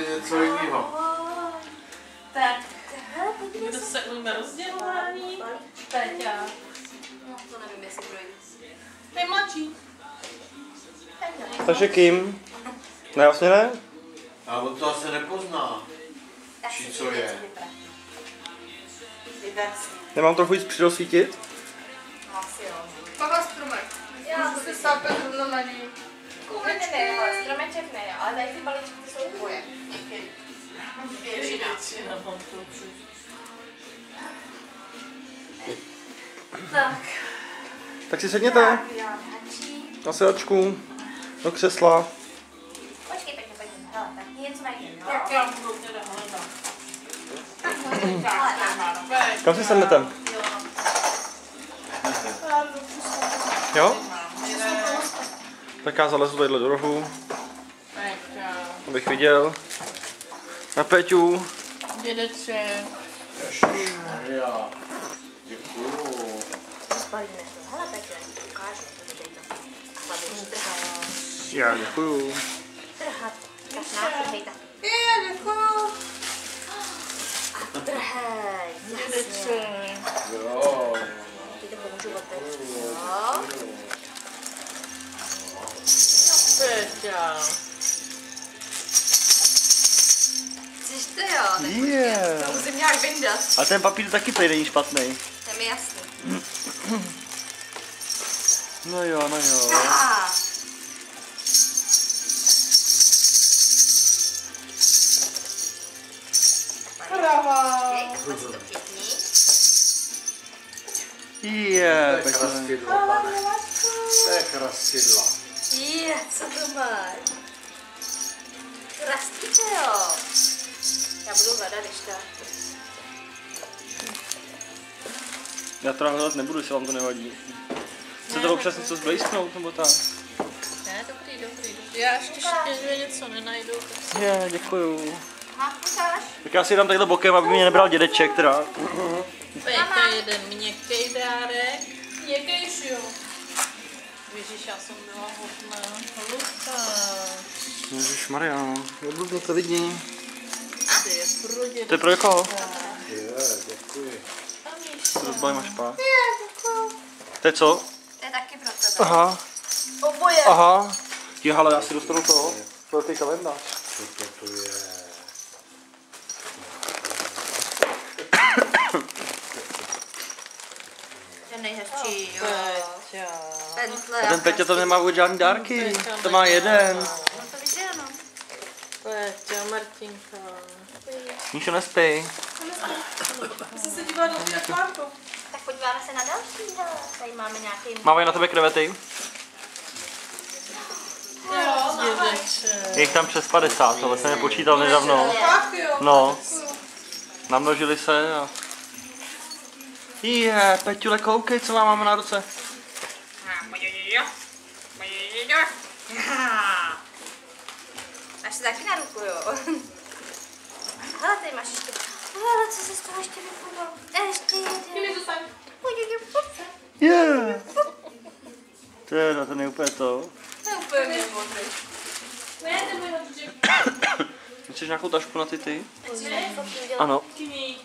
něco jiného. Tak, kdo se ujme rozdělování? Peťa. No, to nevím, jestli projde. Nejmladší. Takže kým? Ne, vlastně ne? Ale on to asi nepozná. Či co je? Nemám trochu víc přirozsvítit? Asi jo. Tohle stromek. Já si sápe zrovna na ní. Koupit ne, ale stromeček ne, ale tady ty balíčky ty jsou tvoje. Většina. Tak. Tak si sedněte na sedačku, do křesla. Počkej, pojďme. Hele, tak něco najdeme, no? Tak já budu teda hledat. Kam si sednete? Jo? Tak já zalezu tadyhle do rohu, abych viděl. Na Peťu. Dědeček. Ježišmarja. Děkuju. Spalíme to. Hele, Petě, ukážu. To. A hlavně trhat. Já děkuju. Trhat. Tak nápřej, tak. Děkuju. A trhej. Dědeček. Jo. Ty to pomůžu opět. Jo. Peťa. Chceš to jo? Yeah. To musím nějak vyndat. A ten papír taky tady není špatný. To je mi jasný. No jo. Ah. Krava. Takhle si to chytni. Je, To je krasidlo, pane. To je krasidla. Co to máš? Krastíte jo. Já budu hledat, když tak. Já to hledat nebudu, jestli vám to nevadí. Chcete občas něco zblejsknout nebo tak? Ne, dobrý. Já ještě štěně něco nenajdu. Tak Je, děkuju. Aha, ukáž. Tak já si dám takhle bokem, aby mě nebral dědeček teda. Peťa jeden měkký dárek. Měkkejší jo. Ježíš, já jsem byla hodná. Lukáš. Ježišmarja, nebudu to vidí. Tady je pro dědečka. To je pro koho? Je, děkuji. To zbalím až pár. To je co? To je taky pro tebe. Aha. Oboje. Aha. Jo, ale já si dostanu to. Velký kalendář. Co to tu je? Ten nejhezčí, jo. Peťa. Tenhle. A ten Peťa to nemá vůbec žádný dárky. To má jeden. No to viděl, no. Peťa, Martinka. Míšo, nespí. Jsi se dívala do mě kvárku. Tak podíváme se na další, hele. Tady máme nějaký... Máme na tebe krevety? Dědeček. Je jich tam přes 50, ale jsem je počítal nedávno. Tak jo. No. Namnožili se a... Je, Peťule, koukej, co máme na ruce. Máš si taky na ruku, jo. Hele, tady máš ještě... Hele, co se z toho ještě vypadlo? Ještě jeden. Je. Teda, to je úplně to. To je úplně výborný. Ne, ten můj nožiček. Chceš nějakou tašku na ty? Ne, Ano. Knihy.